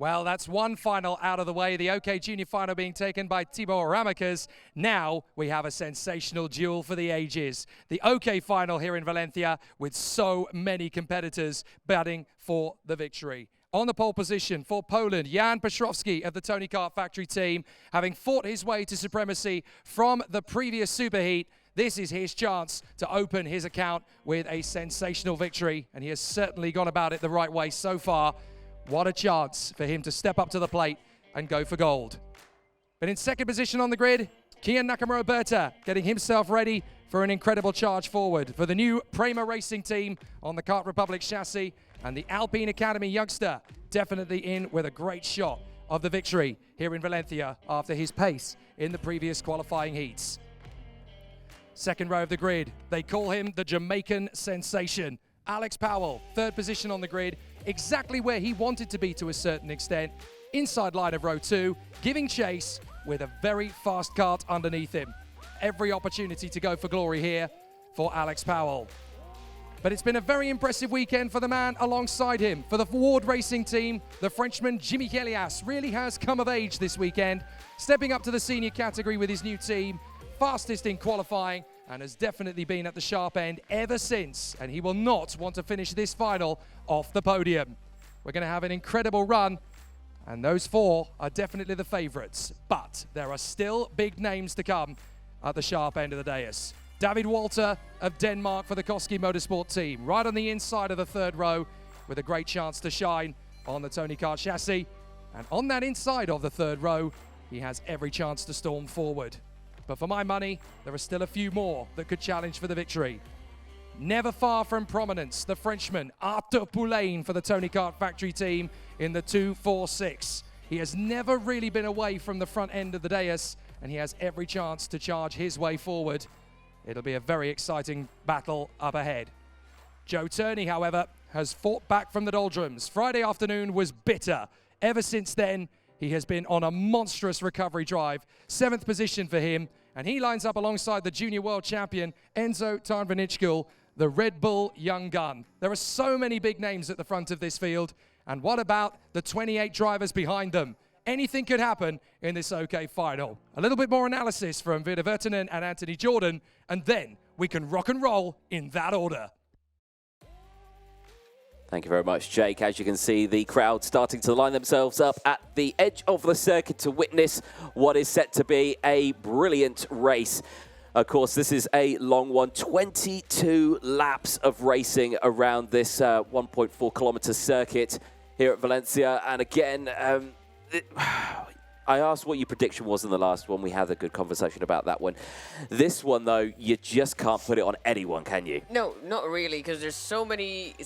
Well, that's one final out of the way. The OK Junior final being taken by Tibor Ramakas. Now we have a sensational duel for the ages. The OK final here in Valencia with so many competitors batting for the victory. On the pole position for Poland, Jan Przyrowski of the Turney Kart Factory team, having fought his way to supremacy from the previous superheat. This is his chance to open his account with a sensational victory, and he has certainly gone about it the right way so far. What a chance for him to step up to the plate and go for gold. But in second position on the grid, Kean Nakamura-Berta getting himself ready for an incredible charge forward for the new Prema Racing Team on the Kart Republic chassis, and the Alpine Academy youngster definitely in with a great shot of the victory here in Valencia after his pace in the previous qualifying heats. Second row of the grid, they call him the Jamaican sensation. Alex Powell, third position on the grid, exactly where he wanted to be to a certain extent. Inside line of row 2, giving chase with a very fast kart underneath him. Every opportunity to go for glory here for Alex Powell. But it's been a very impressive weekend for the man alongside him. For the Kart Racing Team, the Frenchman Jimmy Helias really has come of age this weekend, stepping up to the senior category with his new team, fastest in qualifying, and has definitely been at the sharp end ever since, and he will not want to finish this final off the podium. We're going to have an incredible run, and those four are definitely the favourites, but there are still big names to come at the sharp end of the dais. David Walther of Denmark for the Koski Motorsport team, right on the inside of the third row with a great chance to shine on the Tony Kart chassis, and on that inside of the third row, he has every chance to storm forward. But for my money, there are still a few more that could challenge for the victory. Never far from prominence, the Frenchman Arthur Poulain for the Tony Kart Factory team in the 246. He has never really been away from the front end of the dais, and he has every chance to charge his way forward. It'll be a very exciting battle up ahead. Joe Turney, however, has fought back from the doldrums. Friday afternoon was bitter. Ever since then, he has been on a monstrous recovery drive. 7th position for him, and he lines up alongside the junior world champion, Enzo Tarnvanichkul, the Red Bull young gun. There are so many big names at the front of this field, and what about the 28 drivers behind them? Anything could happen in this OK final. A little bit more analysis from Vida Virtanen and Anthony Jordan, and then we can rock and roll in that order. Thank you very much, Jake. As you can see, the crowd starting to line themselves up at the edge of the circuit to witness what is set to be a brilliant race. Of course, this is a long one, 22 laps of racing around this 1.4 kilometer circuit here at Valencia. And again, I asked what your prediction was in the last one. We had a good conversation about that one. This one, though, you just can't put it on anyone, can you? No, not really, because there's so many,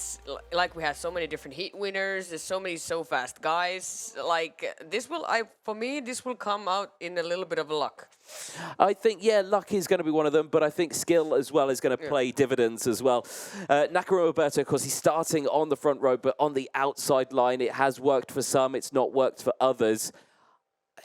like we have so many different heat winners, there's so many so fast guys. Like, this will, for me, this will come out in a little bit of luck. I think, yeah, luck is going to be one of them, but I think skill as well is going to play dividends as well. Nakamura-Berta, of course, he's starting on the front row, but on the outside line, it has worked for some, it's not worked for others.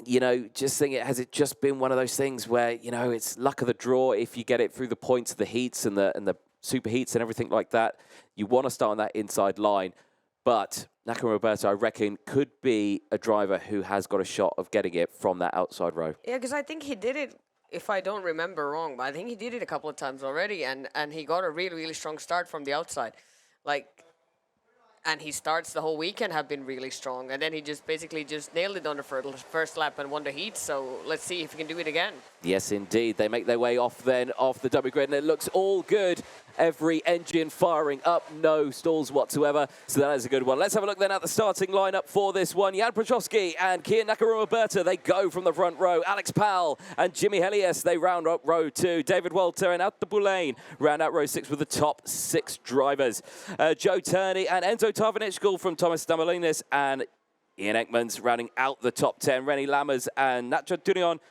You know, just think, has it just been one of those things where, you know, it's luck of the draw if you get it through the points of the heats and the super heats and everything like that. You want to start on that inside line. But Nakamura-Berta, I reckon, could be a driver who has got a shot of getting it from that outside row. Yeah, because I think he did it, if I don't remember wrong, but I think he did it a couple of times already, and he got a really, really strong start from the outside. Like, and he starts the whole weekend have been really strong, and then he just basically just nailed it on the first lap and won the heat. So let's see if he can do it again. Yes, indeed. They make their way off then off the W grid, and it looks all good. Every engine firing up, no stalls whatsoever. So that is a good one. Let's have a look then at the starting lineup for this one. Jan Przyrowski and Kean Nakamura-Berta, they go from the front row. Alex Powell and Jimmy Helias, they round up row 2. David Walther and Arthur Poulain round out row 6 with the top 6 drivers. Joe Turney and Enzo Tarnvanichkul from Thomas Stamolinis and Ian Ekmans rounding out the top 10. Rennie Lammers and Nacho Tunion,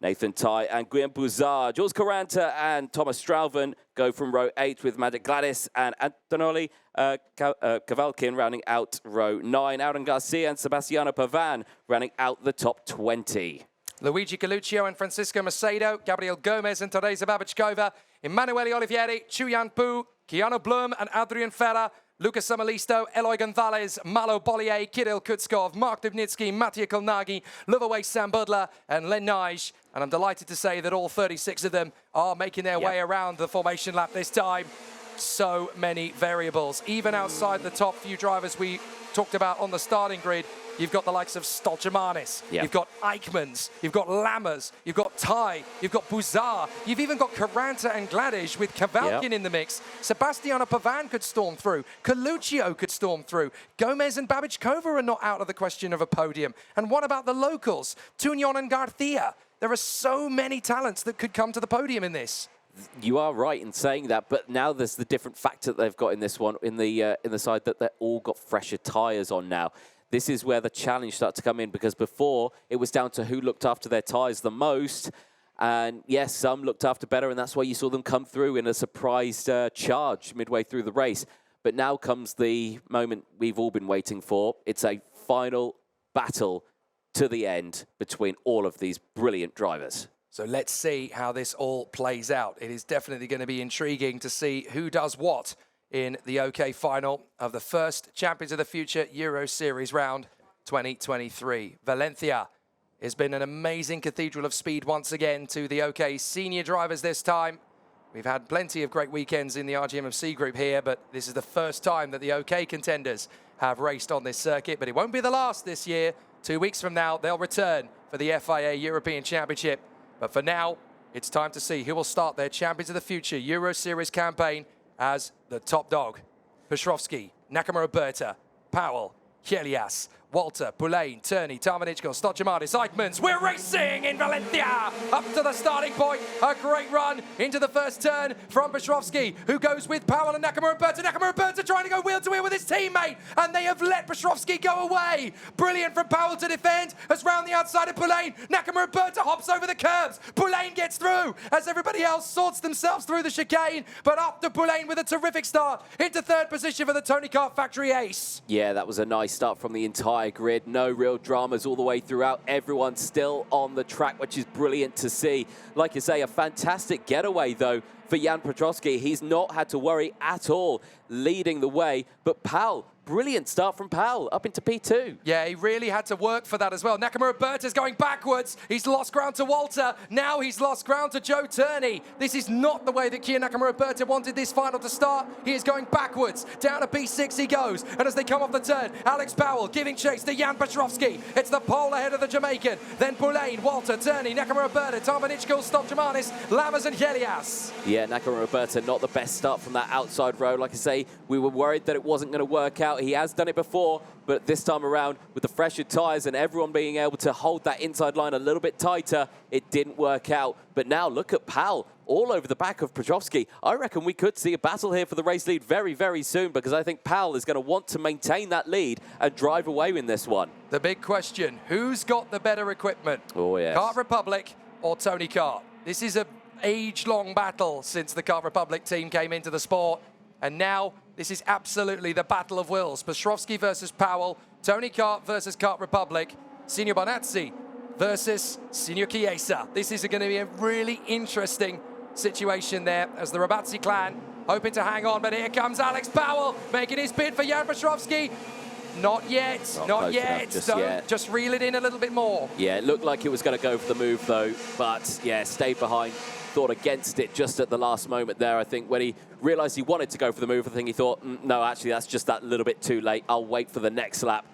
Nathan Tai and Guillaume Bouzard. Jules Caranta and Thomas Strauven go from row 8 with Magic Gladys and Antonoli Kavalkin rounding out row 9. Aaron Garcia and Sebastiano Pavan rounding out the top 20. Luigi Coluccio and Francisco Macedo, Gabriel Gomez and Teresa Babichkova, Emanuele Olivieri, Chuyan Pu, Keanu Blum and Adrian Ferrer, Lucas Samalisto, Eloy Gonzalez, Malo Bollier, Kirill Kutskov, Mark Dubnitsky, Mattia Kolnagi, Ludovic Sambudla, and Len Nige. And I'm delighted to say that all 36 of them are making their way around the formation lap this time. So many variables. Even outside the top few drivers we talked about on the starting grid, you've got the likes of Stolchemanis, you've got Eichmanns, you've got Lammers, you've got Tai, you've got Buzar, you've even got Caranta and Gladish with Kavalkin in the mix. Sebastiano Pavan could storm through. Coluccio could storm through. Gomez and Babichkova are not out of the question of a podium. And what about the locals? Tunion and Garcia. There are so many talents that could come to the podium in this. You are right in saying that, but now there's the different factor that they've got in this one, in the side that they've all got fresher tyres on now. This is where the challenge starts to come in, because before it was down to who looked after their tyres the most. And yes, some looked after better, and that's why you saw them come through in a surprise charge midway through the race. But now comes the moment we've all been waiting for. It's a final battle to the end between all of these brilliant drivers. So let's see how this all plays out. It is definitely going to be intriguing to see who does what in the OK final of the first Champions of the Future Euro Series round 2023. Valencia has been an amazing cathedral of speed once again to the OK senior drivers this time. We've had plenty of great weekends in the RGMMC group here, but this is the first time that the OK contenders have raced on this circuit, but it won't be the last this year. 2 weeks from now, they'll return for the FIA European Championship. But for now, it's time to see who will start their Champions of the Future Euro Series campaign as the top dog. Przyrowski, Nakamura-Berta, Powell, Chelias, Walther, Poulain, Turney, Tarmanichko, Stolchemanis, Eichmanns. We're racing in Valencia. Up to the starting point. A great run into the first turn from Przyrowski, who goes with Powell and Nakamura-Berta. Nakamura-Berta trying to go wheel to wheel with his teammate, and they have let Przyrowski go away. Brilliant from Powell to defend. As round the outside of Poulain, Nakamura-Berta hops over the curbs. Poulain gets through as everybody else sorts themselves through the chicane. But after Poulain with a terrific start into third position for the Tony Kart Factory ace. Yeah, that was a nice start from the entire grid. No real dramas all the way throughout. Everyone still on the track, which is brilliant to see. Like you say, a fantastic getaway, though, for Jan Przyrowski. He's not had to worry at all leading the way. But Powell, brilliant start from Powell up into P2. Yeah, he really had to work for that as well. Nakamura-Berta is going backwards. He's lost ground to Walther. Now he's lost ground to Joe Turney. This is not the way that Kean Nakamura-Berta wanted this final to start. He is going backwards. Down to P6 he goes. And as they come off the turn, Alex Powell giving chase to Jan Przyrowski. It's the pole ahead of the Jamaican. Then Poulain, Walther, Turney, Nakamura-Berta, Tarmanichko, Stolchemanis, Lammers and Chelias. Yeah, Nakamura-Berta, not the best start from that outside row. Like I say, we were worried that it wasn't going to work out. He has done it before, but this time around, with the fresher tyres and everyone being able to hold that inside line a little bit tighter, it didn't work out. But now look at Powell all over the back of Przyrowski. I reckon we could see a battle here for the race lead very, very soon, because I think Powell is going to want to maintain that lead and drive away in this one. The big question, who's got the better equipment? Oh, yes. Kart Republic or Tony Kart? This is an age-long battle since the Kart Republic team came into the sport. And now, this is absolutely the battle of wills. Przyrowski versus Powell, Tony Kart versus Kart Republic, Signor Bonazzi versus Signor Chiesa. This is going to be a really interesting situation there as the Rabazzi clan hoping to hang on. But here comes Alex Powell making his bid for Jan Przyrowski. Not yet, not yet. Just reel it in a little bit more. Yeah, it looked like it was going to go for the move, though. But, yeah, stayed behind. Thought against it just at the last moment there. I think when he realized he wanted to go for the move, I think he thought, no, actually, that's just that little bit too late. I'll wait for the next lap.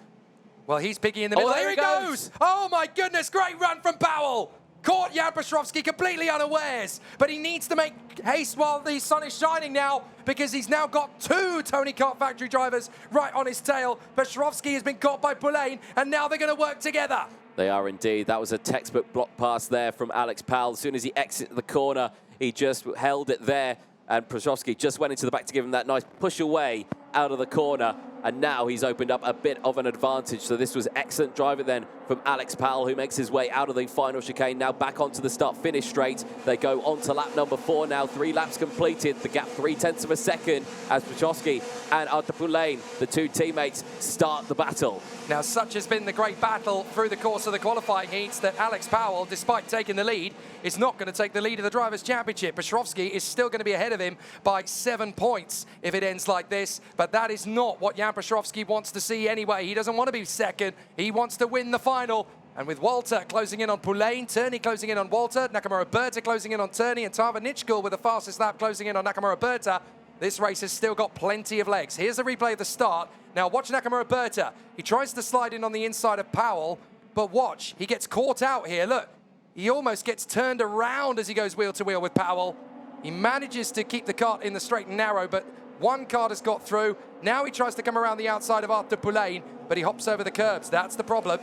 Well, he's picking in the middle. Oh, there he goes. Oh, my goodness. Great run from Powell. Caught Jan Przyrowski completely unawares. But he needs to make haste while the sun is shining now, because he's now got two Tony Kart Factory drivers right on his tail. Przyrowski has been caught by Poulain, and now they're going to work together. They are indeed. That was a textbook block pass there from Alex Powell. As soon as he exited the corner, he just held it there. And Przyrowski just went into the back to give him that nice push away out of the corner. and now he's opened up a bit of an advantage. So this was excellent driving then from Alex Powell, who makes his way out of the final chicane, now back onto the start-finish straight. They go on to lap number 4 now, 3 laps completed, the gap 0.3 of a second as Przyrowski and Arthur Poulain, the 2 teammates, start the battle. Now, such has been the great battle through the course of the qualifying heats that Alex Powell, despite taking the lead, is not going to take the lead of the Drivers' Championship. Przyrowski is still going to be ahead of him by 7 points if it ends like this, but that is not what Jan Przyrowski wants to see anyway. He doesn't want to be second. He wants to win the final. And with Walther closing in on Poulain, Turney closing in on Walther, Nakamura-Berta closing in on Turney, and Tarvanichkul with the fastest lap closing in on Nakamura-Berta, this race has still got plenty of legs. Here's a replay of the start. Now watch Nakamura-Berta. He tries to slide in on the inside of Powell, but watch, he gets caught out here. Look, he almost gets turned around as he goes wheel to wheel with Powell. He manages to keep the kart in the straight and narrow, but one kart has got through. Now he tries to come around the outside of Arthur Poulain, but he hops over the curbs. That's the problem.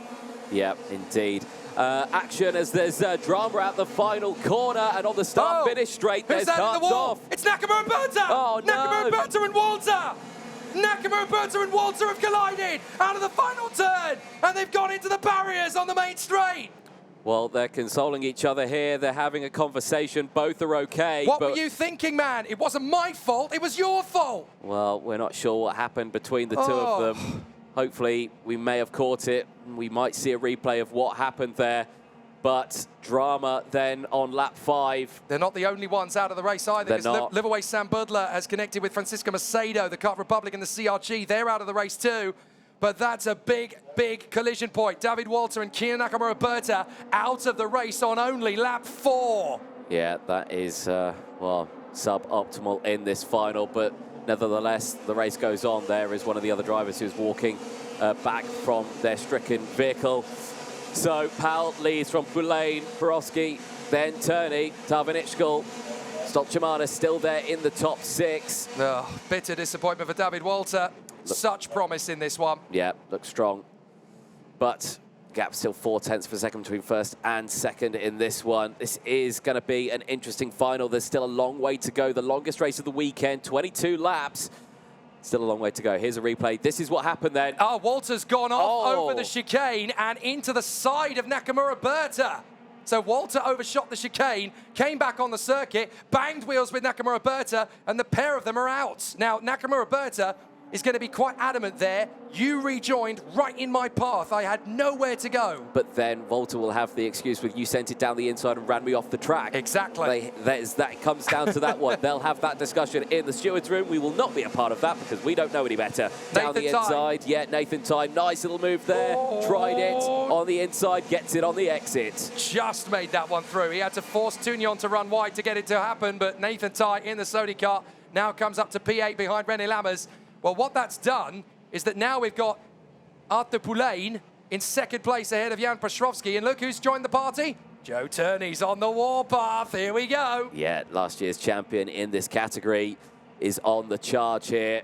Yeah, indeed. Action as there's drama at the final corner, and on the start-finish straight, Who's there's that in the karts wall? off. It's Nakamura-Berta! Oh, no. Nakamura-Berta and Walther! Nakamura-Berta and Walther have collided out of the final turn, and they've gone into the barriers on the main straight. Well, they're consoling each other here. They're having a conversation. Both are okay. What were you thinking, man? It wasn't my fault. It was your fault. Well, we're not sure what happened between the two of them. Hopefully, we may have caught it. We might see a replay of what happened there. But drama then on lap 5. They're not the only ones out of the race either. They're not. Liverway Sam Budler has connected with Francisco Macedo, the Kart Republic and the CRG. They're out of the race too. But that's a big, big collision point. David Walther and Kean Nakamura-Berta out of the race on only lap 4. Yeah, that is, well, suboptimal in this final. But nevertheless, the race goes on. There is one of the other drivers who's walking back from their stricken vehicle. So Powell leads from Poulain, Przyrowski, then Turney, Tarvanichkul. Stolchamana still there in the top 6. Oh, bitter disappointment for David Walther. Such promise in this one. Yeah, looks strong. But gap still 0.4 of a second between first and second in this one. This is going to be an interesting final. There's still a long way to go. The longest race of the weekend, 22 laps. Still a long way to go. Here's a replay. This is what happened then. Oh, Walter's gone off over the chicane and into the side of Nakamura-Berta. So Walther overshot the chicane, came back on the circuit, banged wheels with Nakamura-Berta, and the pair of them are out. Now, Nakamura-Berta is going to be quite adamant there. You rejoined right in my path. I had nowhere to go. But then Walther will have the excuse with, you sent it down the inside and ran me off the track. Exactly. That comes down to that one. They'll have that discussion in the stewards' room. We will not be a part of that because we don't know any better. Down the inside, yeah, Nathan Time. Nice little move there. Tried it on the inside, gets it on the exit. Just made that one through. He had to force Tunion to run wide to get it to happen, but Nathan Ty in the Sony car now comes up to P8 behind René Lammers. Well, what that's done is that now we've got Arthur Poulain in second place ahead of Jan Przyrowski. And look who's joined the party. Joe Turney's on the warpath. Here we go. Yeah, last year's champion in this category is on the charge here.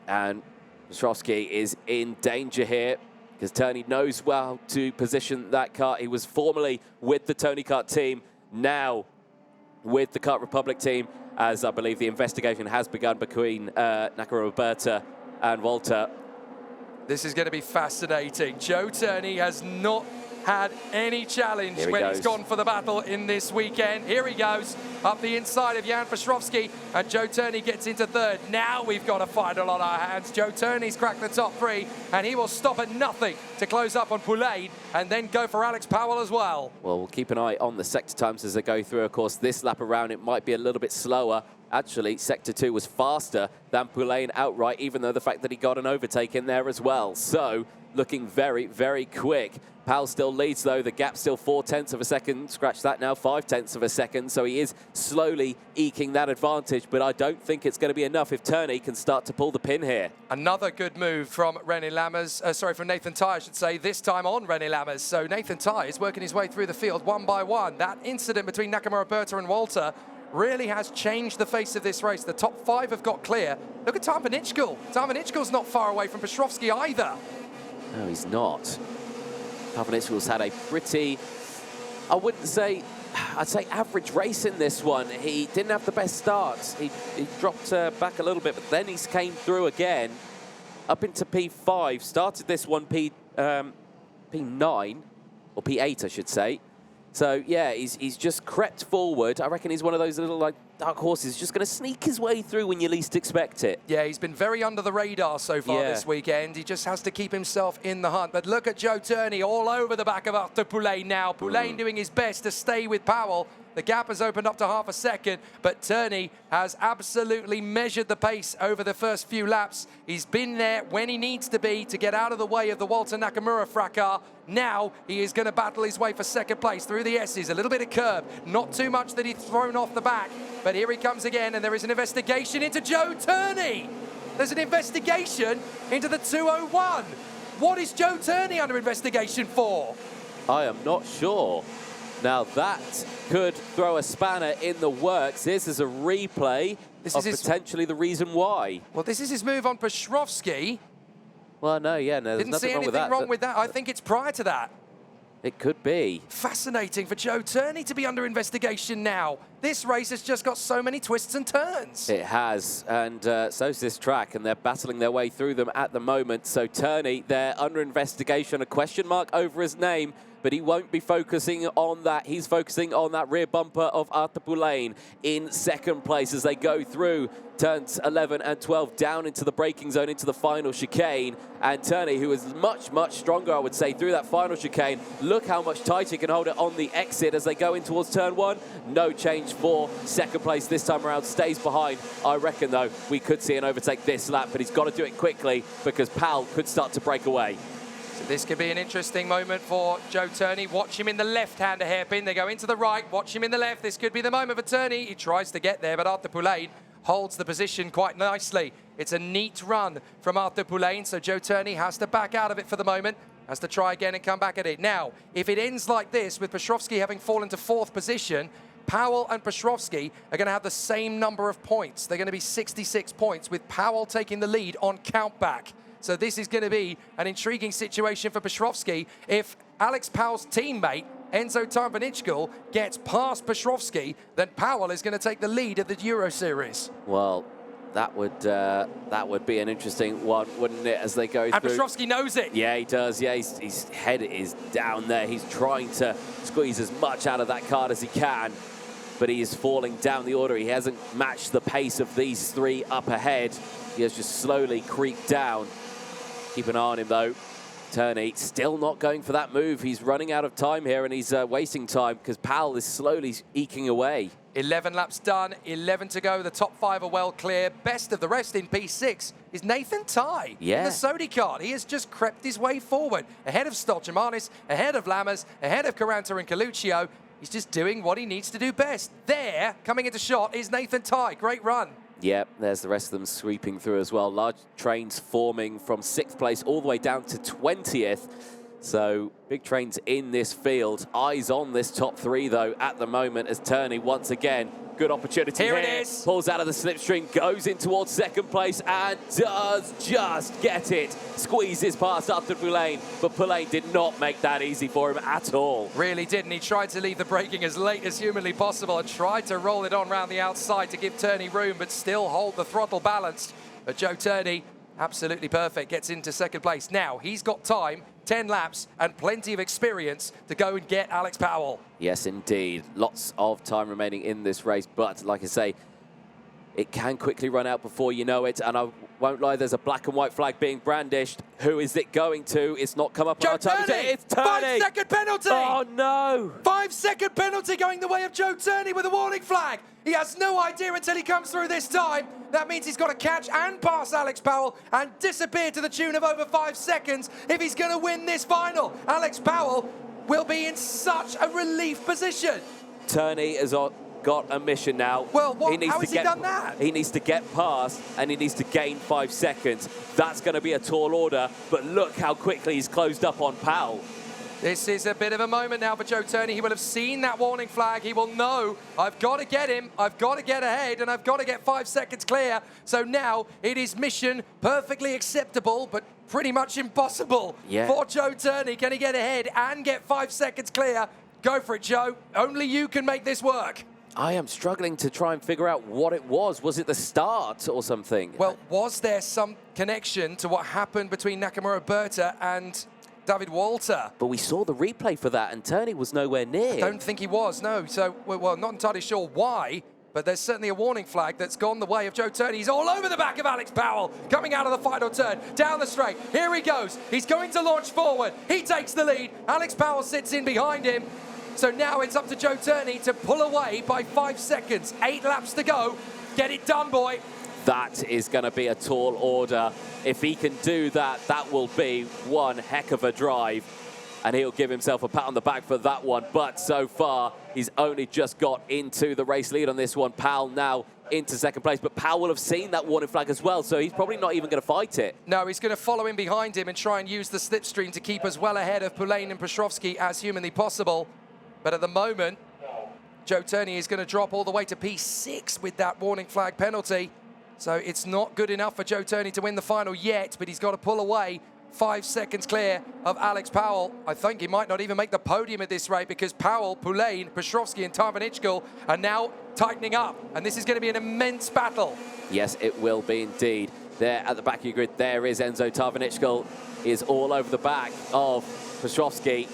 And Przyrowski is in danger here because Turney knows well to position that car. He was formerly with the Tony Kart team, now with the Kart Republic team, as I believe the investigation has begun between Nakamura-Berta and Walther. This is going to be fascinating. Joe Turney has not had any challenge when he's gone for the battle in this weekend. Here he goes, up the inside of Jan Przyrowski, and Joe Turney gets into third. Now we've got a final on our hands. Joe Turney's cracked the top 3, and he will stop at nothing to close up on Poulain, and then go for Alex Powell as well. Well, we'll keep an eye on the sector times as they go through. Of course, this lap around, it might be a little bit slower. Actually, Sector 2 was faster than Poulain outright, even though the fact that he got an overtake in there as well. So, looking very, very quick. Powell still leads, though. The gap still 0.4 of a second. Scratch that now, 0.5 of a second. So he is slowly eking that advantage, but I don't think it's going to be enough if Turney can start to pull the pin here. Another good move from René Lammers, from Nathan Ty, I should say, this time on René Lammers. So Nathan Ty is working his way through the field one by one. That incident between Nakamura-Berta and Walther really has changed the face of this race. The top 5 have got clear. Look at Tarvanichkul. Tarvanichkul's not far away from Przyrowski either. No, he's not. Tarvanichkul's had a pretty, I'd say average race in this one. He didn't have the best starts. He dropped back a little bit, but then he came through again. up into P5. Started this one P9, or P8, I should say. So, yeah, he's just crept forward. I reckon he's one of those little, like, dark horses just going to sneak his way through when you least expect it. Yeah, he's been very under the radar so far this weekend. He just has to keep himself in the hunt. But look at Joe Turney all over the back of Arthur Poulain now. Poulain doing his best to stay with Powell. The gap has opened up to half a second, but Turney has absolutely measured the pace over the first few laps. He's been there when he needs to be to get out of the way of the Walther Nakamura fracas. Now he is going to battle his way for second place through the S's. A little bit of curb, not too much that he's thrown off the back. But here he comes again, and there is an investigation into Joe Turney. There's an investigation into the 201. What is Joe Turney under investigation for? I am not sure. Now that could throw a spanner in the works. This is a replay of potentially the reason why. Well, this is his move on Przyrowski. Well, no, yeah, no, there's Didn't nothing see wrong with anything that. wrong with that. I think it's prior to that. It could be. Fascinating for Joe Turney to be under investigation now. This race has just got so many twists and turns. It has, and so's this track, and they're battling their way through them at the moment. So Turney, they're under investigation, a question mark over his name, but he won't be focusing on that. He's focusing on that rear bumper of Arthur Poulain in second place as they go through turns 11 and 12 down into the braking zone, into the final chicane. And Turney, who is much, much stronger, I would say, through that final chicane. Look how much tighter he can hold it on the exit as they go in towards turn 1. No change for second place this time around, stays behind. I reckon, though, we could see an overtake this lap, but he's got to do it quickly because Powell could start to break away. So this could be an interesting moment for Joe Turney. Watch him in the left-hander hairpin. They go into the right. Watch him in the left. This could be the moment for Turney. He tries to get there, but Arthur Poulain holds the position quite nicely. It's a neat run from Arthur Poulain, so Joe Turney has to back out of it for the moment, has to try again and come back at it. Now, if it ends like this, with Przyrowski having fallen to 4th position, Powell and Przyrowski are going to have the same number of points. They're going to be 66 points, with Powell taking the lead on countback. So this is going to be an intriguing situation for Przyrowski. If Alex Powell's teammate, Enzo Tarvanichkul, gets past Przyrowski, then Powell is going to take the lead of the Euro Series. Well, that would be an interesting one, wouldn't it, as they go through. And Przyrowski knows it. Yeah, he does. Yeah, his head is down there. He's trying to squeeze as much out of that card as he can, but he is falling down the order. He hasn't matched the pace of these three up ahead. He has just slowly creeped down. Keep an eye on him, though. Turney still not going for that move. He's running out of time here, and he's wasting time because Powell is slowly eking away. 11 laps done, 11 to go. The top 5 are well clear. Best of the rest in P6 is Nathan Ty in the Sodi kart. He has just crept his way forward, ahead of Stolchamanis, ahead of Lammers, ahead of Caranta and Coluccio. He's just doing what he needs to do best. There, coming into shot, is Nathan Ty. Great run. Yep, there's the rest of them sweeping through as well. Large trains forming from 6th place all the way down to 20th. So big trains in this field. Eyes on this top 3, though, at the moment as Turney once again. Good opportunity here. It is. Pulls out of the slipstream, goes in towards 2nd place and does just get it. Squeezes past Arthur Poulain, but Poulain did not make that easy for him at all. Really didn't. He tried to leave the braking as late as humanly possible and tried to roll it on around the outside to give Turney room, but still hold the throttle balanced. But Joe Turney, absolutely perfect, gets into 2nd place. Now, he's got time, 10 laps, and plenty of experience to go and get Alex Powell. Yes, indeed. Lots of time remaining in this race, but like I say, it can quickly run out before you know it, and I won't lie, there's a black and white flag being brandished. Who is it going to? It's not come up on our time. It's Turney! 5-second penalty! Oh, no! 5-second penalty going the way of Joe Turney with a warning flag. He has no idea until he comes through this time. That means he's got to catch and pass Alex Powell and disappear to the tune of over 5 seconds if he's going to win this final. Alex Powell will be in such a relief position. Turney has got a mission now. Well, how has he done that? He needs to get past and he needs to gain 5 seconds. That's going to be a tall order, but look how quickly he's closed up on Powell. This is a bit of a moment now for Joe Turney. He will have seen that warning flag. He will know, I've got to get him, I've got to get ahead, and I've got to get 5 seconds clear. So now it is mission perfectly acceptable, but pretty much impossible for Joe Turney. Can he get ahead and get 5 seconds clear? Go for it, Joe. Only you can make this work. I am struggling to try and figure out what it was. Was it the start or something? Well, was there some connection to what happened between Nakamura-Berta and David Walther? But we saw the replay for that, and Turney was nowhere near. I don't think he was, no. So, well, not entirely sure why, but there's certainly a warning flag that's gone the way of Joe Turney. He's all over the back of Alex Powell, coming out of the final turn, down the straight. Here he goes. He's going to launch forward. He takes the lead. Alex Powell sits in behind him. So now it's up to Joe Turney to pull away by 5 seconds. 8 laps to go. Get it done, boy. That is going to be a tall order. If he can do that, that will be one heck of a drive. And he'll give himself a pat on the back for that one. But so far, he's only just got into the race lead on this one. Powell now into second place. But Powell will have seen that warning flag as well, so he's probably not even going to fight it. No, he's going to follow in behind him and try and use the slipstream to keep as well ahead of Poulain and Przyrowski as humanly possible. But at the moment, Joe Turney is going to drop all the way to P6 with that warning flag penalty. So it's not good enough for Joe Turney to win the final yet, but he's got to pull away 5 seconds clear of Alex Powell. I think he might not even make the podium at this rate because Powell, Poulain, Przyrowski and Tarvanichkul are now tightening up. And this is going to be an immense battle. Yes, it will be indeed. There at the back of your grid, there is Enzo Tarvanichkul. He is all over the back of Przyrowski.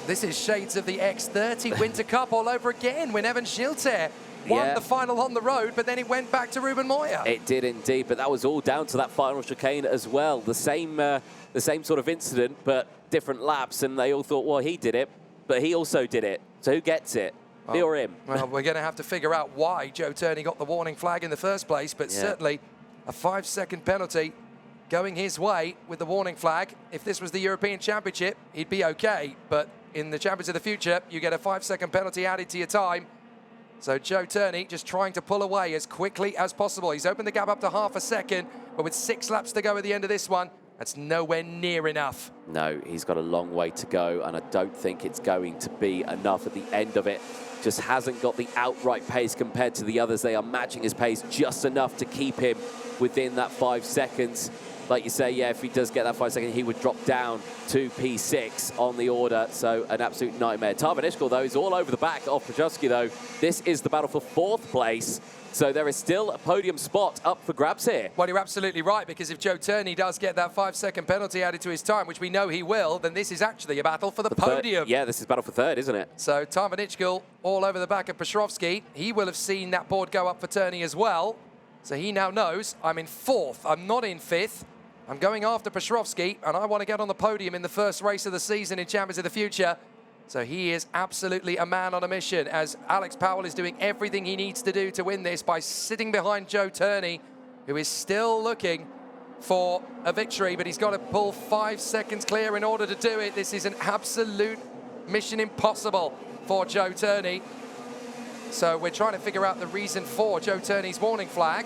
This is shades of the X30 Winter Cup all over again when Evan Schilter won the final on the road, but then it went back to Ruben Moya. It did indeed, but that was all down to that final chicane as well. The same sort of incident, but different laps, and they all thought, well, he did it, but he also did it. So who gets it? Me or him? Well, we're going to have to figure out why Joe Turney got the warning flag in the first place, but certainly a 5-second penalty going his way with the warning flag. If this was the European Championship, he'd be okay, but in the Champions of the Future, you get a 5-second penalty added to your time. So Joe Turney just trying to pull away as quickly as possible. He's opened the gap up to half a second, but with 6 laps to go at the end of this one, that's nowhere near enough. No, he's got a long way to go, and I don't think it's going to be enough at the end of it. Just hasn't got the outright pace compared to the others. They are matching his pace just enough to keep him within that 5 seconds. Like you say, yeah, if he does get that 5 seconds, he would drop down to P6 on the order. So an absolute nightmare. Tarvanichkul, though, is all over the back of Przyrowski, though. This is the battle for 4th place. So there is still a podium spot up for grabs here. Well, you're absolutely right, because if Joe Turney does get that 5-second penalty added to his time, which we know he will, then this is actually a battle for the podium. Yeah, this is battle for 3rd, isn't it? So Tarvanichkul all over the back of Przyrowski. He will have seen that board go up for Turney as well. So he now knows I'm in 4th. I'm not in 5th. I'm going after Przyrowski, and I want to get on the podium in the first race of the season in Champions of the Future. So he is absolutely a man on a mission, as Alex Powell is doing everything he needs to do to win this by sitting behind Joe Turney, who is still looking for a victory, but he's got to pull 5 seconds clear in order to do it. This is an absolute mission impossible for Joe Turney. So we're trying to figure out the reason for Joe Turney's warning flag.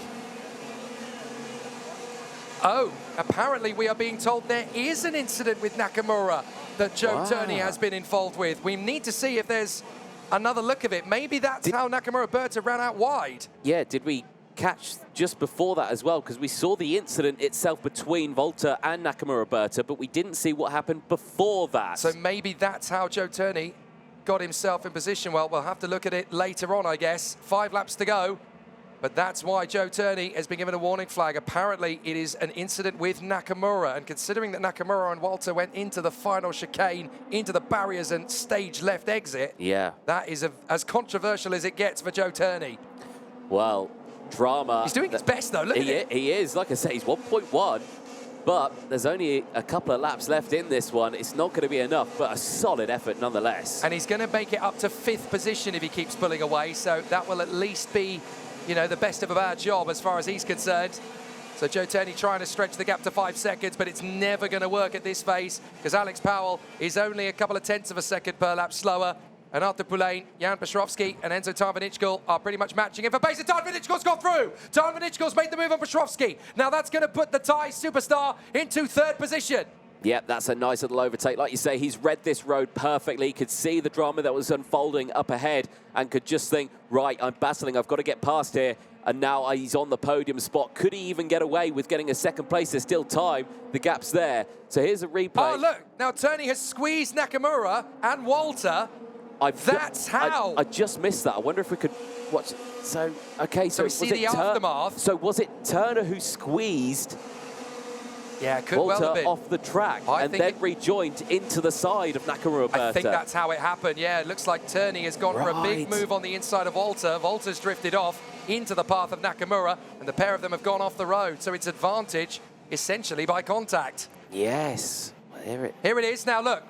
Oh, apparently we are being told there is an incident with Nakamura that Joe Turney has been involved with. We need to see if there's another look of it. Maybe that's how Nakamura-Berta ran out wide. Yeah, did we catch just before that as well? Because we saw the incident itself between Walther and Nakamura-Berta, but we didn't see what happened before that. So maybe that's how Joe Turney got himself in position. Well, we'll have to look at it later on, I guess. 5 laps to go. But that's why Joe Turney has been given a warning flag. Apparently, it is an incident with Nakamura. And considering that Nakamura and Walther went into the final chicane, into the barriers and stage left exit, that is as controversial as it gets for Joe Turney. Well, drama. He's doing his best, though. Look at it. He is. Like I say, he's 1.1. But there's only a couple of laps left in this one. It's not going to be enough, but a solid effort nonetheless. And he's going to make it up to 5th position if he keeps pulling away. So that will at least be, you know, the best of a bad job as far as he's concerned. So Joe Turney trying to stretch the gap to 5 seconds, but it's never going to work at this phase because Alex Powell is only a couple of tenths of a second per lap slower. And Arthur Poulain, Jan Przyrowski and Enzo Tarvanichkul are pretty much matching him for pace. And Tarvanichkul's got through. Tarvanichkul's made the move on Przyrowski. Now that's going to put the Thai superstar into 3rd position. Yep, that's a nice little overtake. Like you say, he's read this road perfectly. He could see the drama that was unfolding up ahead and could just think, right, I'm battling. I've got to get past here. And now he's on the podium spot. Could he even get away with getting a 2nd place? There's still time. The gap's there. So here's a replay. Oh, look. Now Turney has squeezed Nakamura and Walther That's how. I just missed that. I wonder if we could watch. So, okay, so we see the aftermath. So was it Turner who squeezed Yeah, could Walther well have been. off the track and then rejoined into the side of Nakamura-Berta? I think that's how it happened. Yeah, it looks like Turney has gone for a big move on the inside of Walther. Walter's drifted off into the path of Nakamura, and the pair of them have gone off the road. So it's advantage essentially by contact. Yes. Here it is. Now look.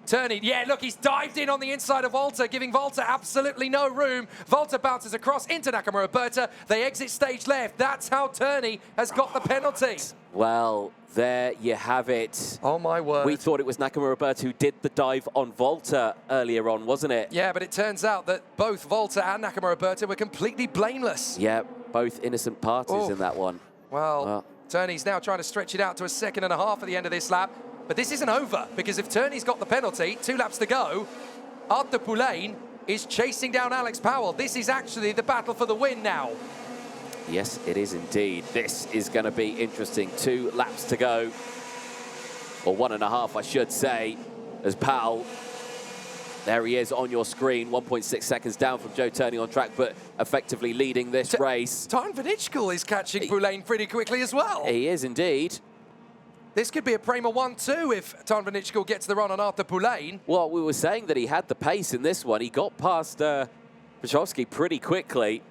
Turney, yeah, look, he's dived in on the inside of Walther, giving Walther absolutely no room. Walther bounces across into Nakamura-Berta. They exit stage left. That's how Turney has got the penalty. Well, there you have it. Oh, my word. We thought it was Nakamura-Berta who did the dive on Walther earlier on, wasn't it? Yeah, but it turns out that both Walther and Nakamura-Berta were completely blameless. Yeah, both innocent parties in that one. Well, Turney's now trying to stretch it out to a second and a half at the end of this lap. But this isn't over, because if Turney's got the penalty, 2 laps to go, Arthur Poulain is chasing down Alex Powell. This is actually the battle for the win now. Yes, it is indeed. This is going to be interesting. 2 laps to go, or 1.5, I should say, as Powell, there he is on your screen, 1.6 seconds down from Joe Turney on track, but effectively leading this race. Tine Van Ichkel is catching Poulain pretty quickly as well. He is indeed. This could be a Prema 1-2 if Tine Van Ichkel gets the run on Arthur Poulain. Well, we were saying that he had the pace in this one. He got past Przyrowski pretty quickly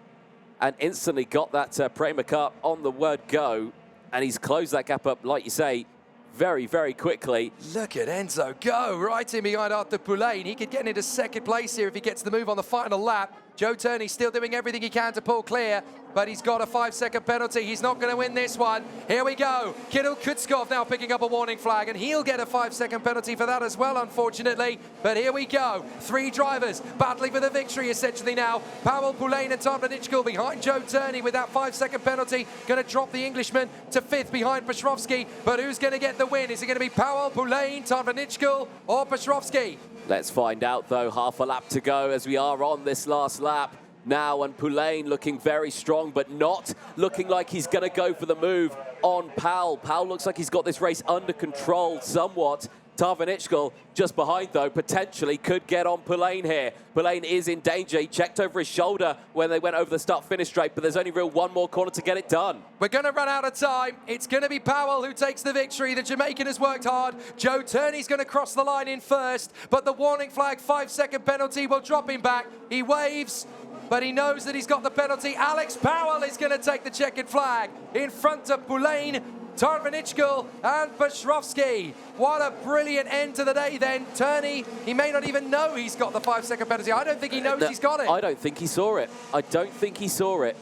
and instantly got that Prema Cup on the word go. And he's closed that gap up, like you say, very, very quickly. Look at Enzo go, right in behind Arthur Poulain. He could get into second place here if he gets the move on the final lap. Joe Turney still doing everything he can to pull clear, but he's got a 5-second penalty. He's not going to win this one. Here we go. Kirill Kutskov now picking up a warning flag, and he'll get a 5-second penalty for that as well, unfortunately. But here we go. 3 drivers battling for the victory, essentially now. Powell, Poulain, and Tine Van Ichkel behind Joe Turney with that 5-second penalty. Going to drop the Englishman to 5th behind Przyrowski. But who's going to get the win? Is it going to be Powell, Poulain, Tine Van Ichkel, or Przyrowski? Let's find out, though. Half a lap to go as we are on this last lap now, and Poulain looking very strong, but not looking like he's going to go for the move on Powell. Powell looks like he's got this race under control somewhat. Tine Van Ichkel just behind, though, potentially could get on Poulain here. Poulain is in danger. He checked over his shoulder when they went over the start-finish straight, but there's only one more corner to get it done. We're going to run out of time. It's going to be Powell who takes the victory. The Jamaican has worked hard. Joe Turney's going to cross the line in first, but the warning flag 5-second penalty will drop him back. He waves, but he knows that he's got the penalty. Alex Powell is going to take the checkered flag in front of Poulain, Tine Van Ichkel and Przyrowski. What a brilliant end to the day then. Turney, he may not even know he's got the 5-second penalty. I don't think he knows he's got it. I don't think he saw it. I don't think he saw it.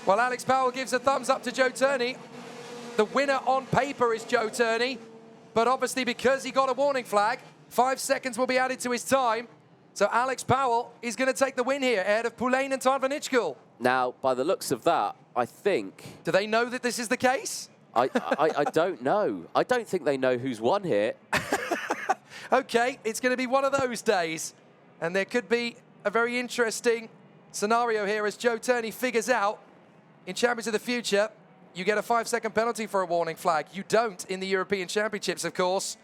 Well, Alex Powell gives a thumbs up to Joe Turney. The winner on paper is Joe Turney, but obviously because he got a warning flag, 5 seconds will be added to his time. So Alex Powell is going to take the win here ahead of Poulain and Tine Van Ichkel. Now, by the looks of that, I think... Do they know that this is the case? I don't know. I don't think they know who's won here. Okay, it's going to be one of those days. And there could be a very interesting scenario here as Joe Turney figures out in Champions of the Future, you get a 5-second penalty for a warning flag. You don't in the European Championships, of course.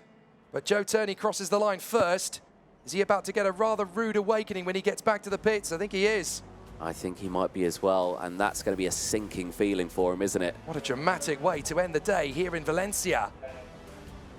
But Joe Turney crosses the line first. Is he about to get a rather rude awakening when he gets back to the pits? I think he is. I think he might be as well, and that's going to be a sinking feeling for him, isn't it? What a dramatic way to end the day here in Valencia.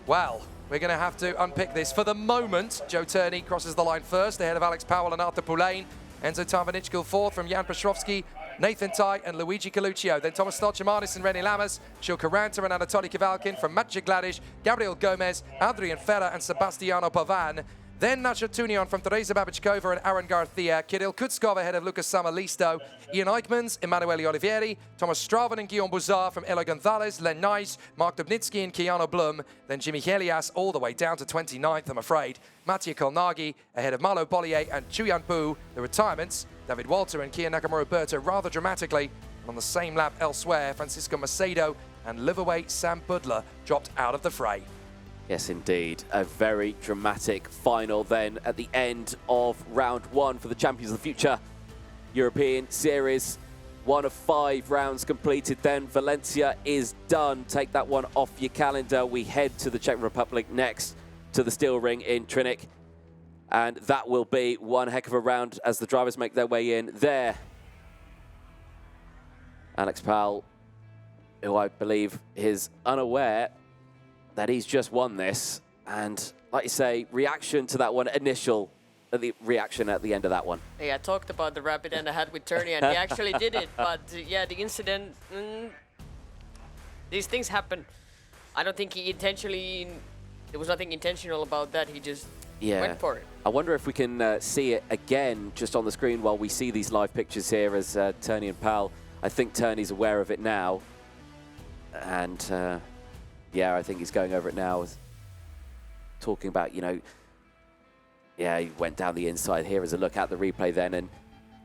Well, we're going to have to unpick this. For the moment, Joe Turney crosses the line first, ahead of Alex Powell and Arthur Poulain. Enzo Tine Van Ichkel fourth from Jan Przyrowski, Nathan Tai and Luigi Coluccio. Then Thomas Stolchemanis and René Lammers, Gil Caranta and Anatoly Kavalkin from Maciej Gladish, Gabriel Gomez, Adrian Ferrer and Sebastiano Pavan. Then Nacho Tunion from Teresa Babichkova and Aaron Garcia, Kirill Kutskov ahead of Lucas Samalisto, Ian Eichmans, Emanuele Olivieri, Thomas Straven and Guillaume Bouzard from Eloy Gonzalez, Len Nice, Mark Dubnitsky and Keanu Blum, then Jimmy Helias all the way down to 29th, I'm afraid. Mattia Kolnagi ahead of Malo Bollier and Chuyan Pu. The retirements, David Walther and Kean Nakamura-Berta rather dramatically. And on the same lap elsewhere, Francisco Macedo and liverweight Sam Budler dropped out of the fray. Yes, indeed. A very dramatic final then at the end of round 1 for the Champions of the Future European Series. 1 of 5 rounds completed then. Valencia is done. Take that one off your calendar. We head to the Czech Republic next, to the Steel Ring in Trinec. And that will be one heck of a round as the drivers make their way in there. Alex Powell, who I believe is unaware that he's just won this. And like you say, reaction to that one, initial reaction at the end of that one. Yeah, I talked about the rapid end I had with Turney, and he actually did it. But yeah, the incident, these things happen. I don't think he intentionally, there was nothing intentional about that. He just went for it. I wonder if we can see it again just on the screen while we see these live pictures here as Turney and Powell. I think Turney's aware of it now. And yeah, I think he's going over it now. Talking about, you know, yeah, he went down the inside. Here is a look at the replay then. And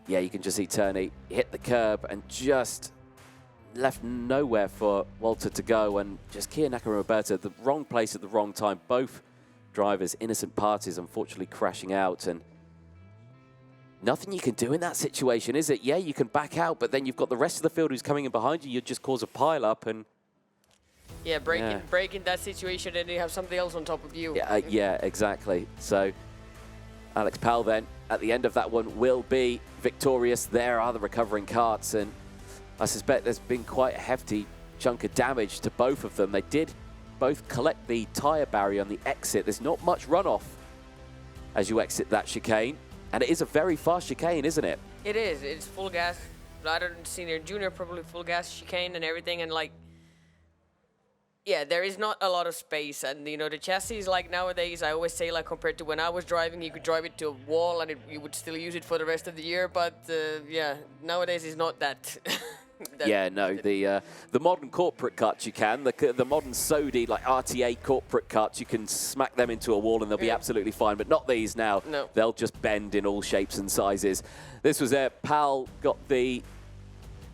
yeah, you can just see Turney hit the curb and just left nowhere for Walther to go. And just Kean Nakamura-Berta, the wrong place at the wrong time. Both drivers, innocent parties, unfortunately crashing out. And nothing you can do in that situation, is it? Yeah, you can back out, but then you've got the rest of the field who's coming in behind you. You'd just cause a pile-up and... Yeah, breaking that situation, and you have somebody else on top of you. Yeah, yeah, exactly. So Alex Powell then, at the end of that one, will be victorious. There are the recovering karts, and I suspect there's been quite a hefty chunk of damage to both of them. They did both collect the tyre barrier on the exit. There's not much runoff as you exit that chicane, and it is a very fast chicane, isn't it? It is. It's full gas. Rider and senior, junior, probably full gas chicane and everything, and like, yeah, there is not a lot of space, and you know, the chassis, like nowadays, I always say, like compared to when I was driving, you could drive it to a wall and you would still use it for the rest of the year, but yeah, nowadays it's not that. Yeah, no, the modern corporate karts you can, the modern Sodi, like RTA corporate karts, you can smack them into a wall and they'll be absolutely fine, but not these now. No. They'll just bend in all shapes and sizes. This was it. Powell got the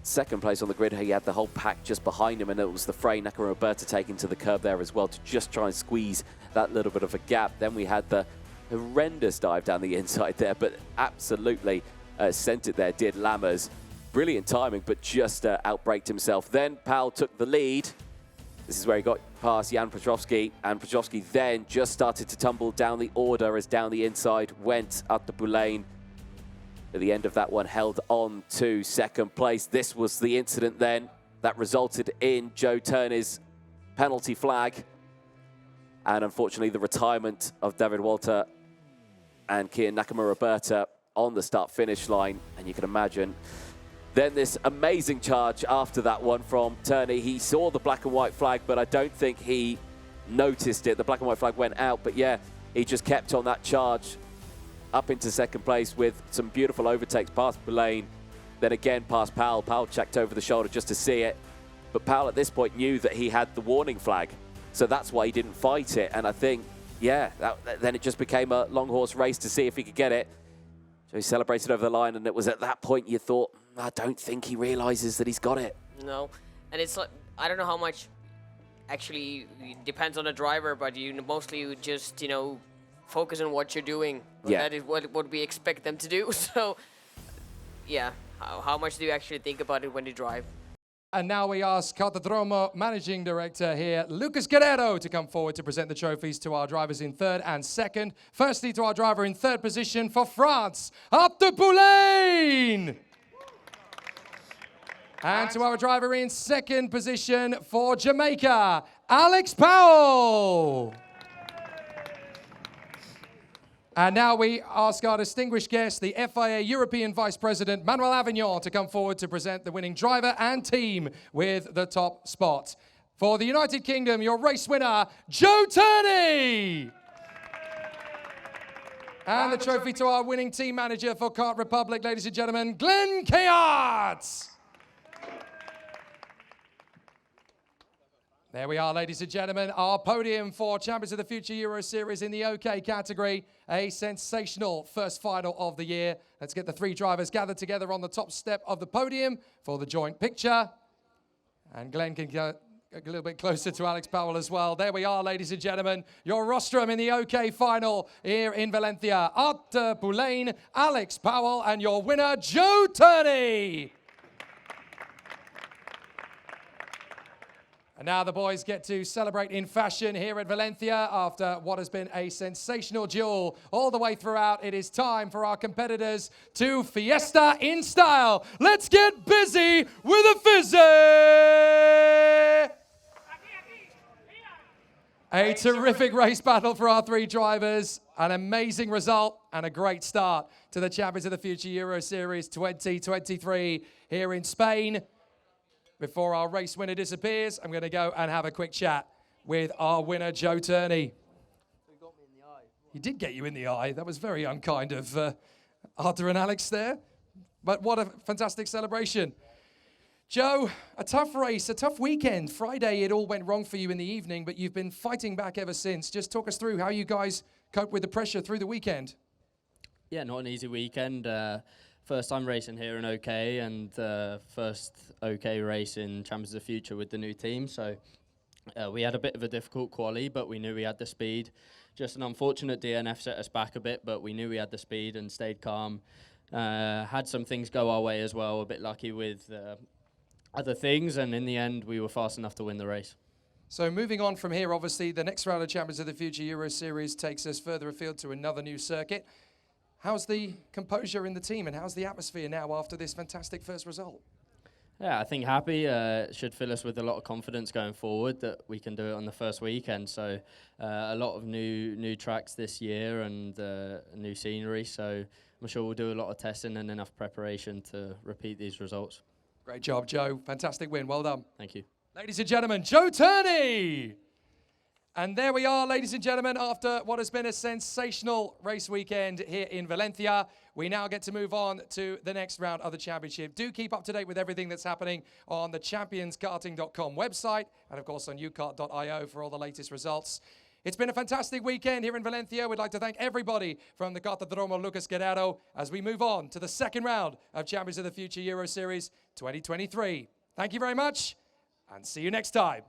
second place on the grid. He had the whole pack just behind him, and it was the fray Nakamura-Berta taking to the curb there as well to just try and squeeze that little bit of a gap. Then we had the horrendous dive down the inside there, but absolutely sent it there, did Lammers. Brilliant timing, but just outbraked himself. Then Powell took the lead. This is where he got past Jan Przyrowski, and Przyrowski then just started to tumble down the order as down the inside went Arthur Poulain. At the end of that one, held on to second place. This was the incident then that resulted in Joe Turney's penalty flag, and unfortunately the retirement of David Walther and Kean Nakamura-Berta on the start-finish line. And you can imagine then this amazing charge after that one from Turney. He saw the black and white flag, but I don't think he noticed it. The black and white flag went out, but yeah, he just kept on that charge up into second place with some beautiful overtakes past Poulain, then again past Powell. Powell checked over the shoulder just to see it, but Powell at this point knew that he had the warning flag, so that's why he didn't fight it. And I think, yeah, then it just became a long horse race to see if he could get it. So he celebrated over the line, and it was at that point you thought, I don't think he realizes that he's got it. No, and it's like, I don't know how much actually depends on the driver, but you mostly would just, you know, focus on what you're doing. Yeah. That is what we expect them to do. So, yeah, how much do you actually think about it when you drive? And now we ask Cartodromo Managing Director here, Lucas Guerrero, to come forward to present the trophies to our drivers in third and second. Firstly, to our driver in third position for France, Arthur Poulain. And to our driver in second position for Jamaica, Alex Powell. And now we ask our distinguished guest, the FIA European Vice President, Manuel Avignon, to come forward to present the winning driver and team with the top spot. For the United Kingdom, your race winner, Joe Turney. And the trophy to our winning team manager for Kart Republic, ladies and gentlemen, Glenn Kayart. There we are, ladies and gentlemen, our podium for Champions of the Future Euro Series in the OK category. A sensational first final of the year. Let's get the three drivers gathered together on the top step of the podium for the joint picture. And Glenn can get a little bit closer to Alex Powell as well. There we are, ladies and gentlemen. Your rostrum in the OK final here in Valencia. Arthur Poulain, Alex Powell, and your winner, Joe Turney. And now the boys get to celebrate in fashion here at Valencia after what has been a sensational duel all the way throughout. It is time for our competitors to fiesta in style. Let's get busy with a fizzy! A terrific race battle for our three drivers. An amazing result and a great start to the Champions of the Future Euro Series 2023 here in Spain. Before our race winner disappears, I'm going to go and have a quick chat with our winner, Joe Turney. He got me in the eye. He did get you in the eye. That was very unkind of Arthur and Alex there. But what a fantastic celebration. Joe, a tough race, a tough weekend. Friday, it all went wrong for you in the evening, but you've been fighting back ever since. Just talk us through how you guys coped with the pressure through the weekend. Yeah, not an easy weekend. First time racing here in OK, and first OK race in Champions of the Future with the new team. So we had a bit of a difficult quali, but we knew we had the speed. Just an unfortunate DNF set us back a bit, but we knew we had the speed and stayed calm. Had some things go our way as well, a bit lucky with other things, and in the end we were fast enough to win the race. So moving on from here, obviously the next round of Champions of the Future Euro Series takes us further afield to another new circuit. How's the composure in the team and how's the atmosphere now after this fantastic first result? Yeah, I think happy. It should fill us with a lot of confidence going forward that we can do it on the first weekend. So a lot of new tracks this year and new scenery. So I'm sure we'll do a lot of testing and enough preparation to repeat these results. Great job, Joe. Fantastic win. Well done. Thank you. Ladies and gentlemen, Joe Turney. And there we are, ladies and gentlemen, after what has been a sensational race weekend here in Valencia. We now get to move on to the next round of the championship. Do keep up to date with everything that's happening on the championskarting.com website and, of course, on ukart.io for all the latest results. It's been a fantastic weekend here in Valencia. We'd like to thank everybody from the Cartodromo Lucas Guerrero as we move on to the second round of Champions of the Future Euro Series 2023. Thank you very much, and see you next time.